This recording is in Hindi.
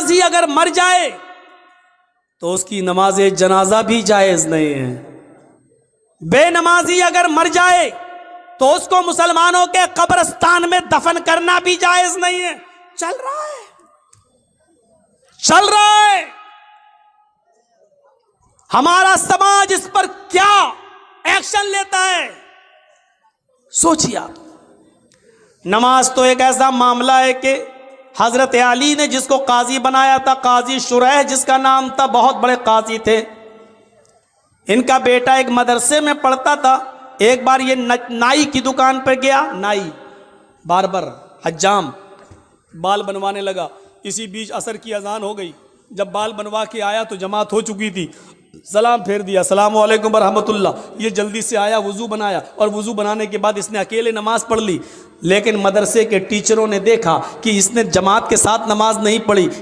बेनमाजी अगर मर जाए तो उसकी नमाज जनाजा भी जायज़ नहीं है। बेनमाजी अगर मर जाए तो उसको मुसलमानों के कब्रिस्तान में दफन करना भी जायज़ नहीं है। चल रहा है, चल रहा है। हमारा समाज इस पर क्या एक्शन लेता है, सोचिए आप। नमाज तो एक ऐसा मामला है कि हजरत अली ने जिसको काजी बनाया था, काजी शुरैह जिसका नाम था, बहुत बड़े काजी थे। इनका बेटा एक मदरसे में पढ़ता था। एक बार ये नाई की दुकान पर गया, नाई बार्बर हज्जाम बाल बनवाने लगा। इसी बीच असर की अजान हो गई। जब बाल बनवा के आया तो जमात हो चुकी थी। सलाम फेर दिया, अस्सलाम वालेकुम रहमतुल्लाह। ये जल्दी से आया, वज़ू बनाया और वज़ू बनाने के बाद इसने अकेले नमाज पढ़ ली। लेकिन मदरसे के टीचरों ने देखा कि इसने जमात के साथ नमाज नहीं पढ़ी,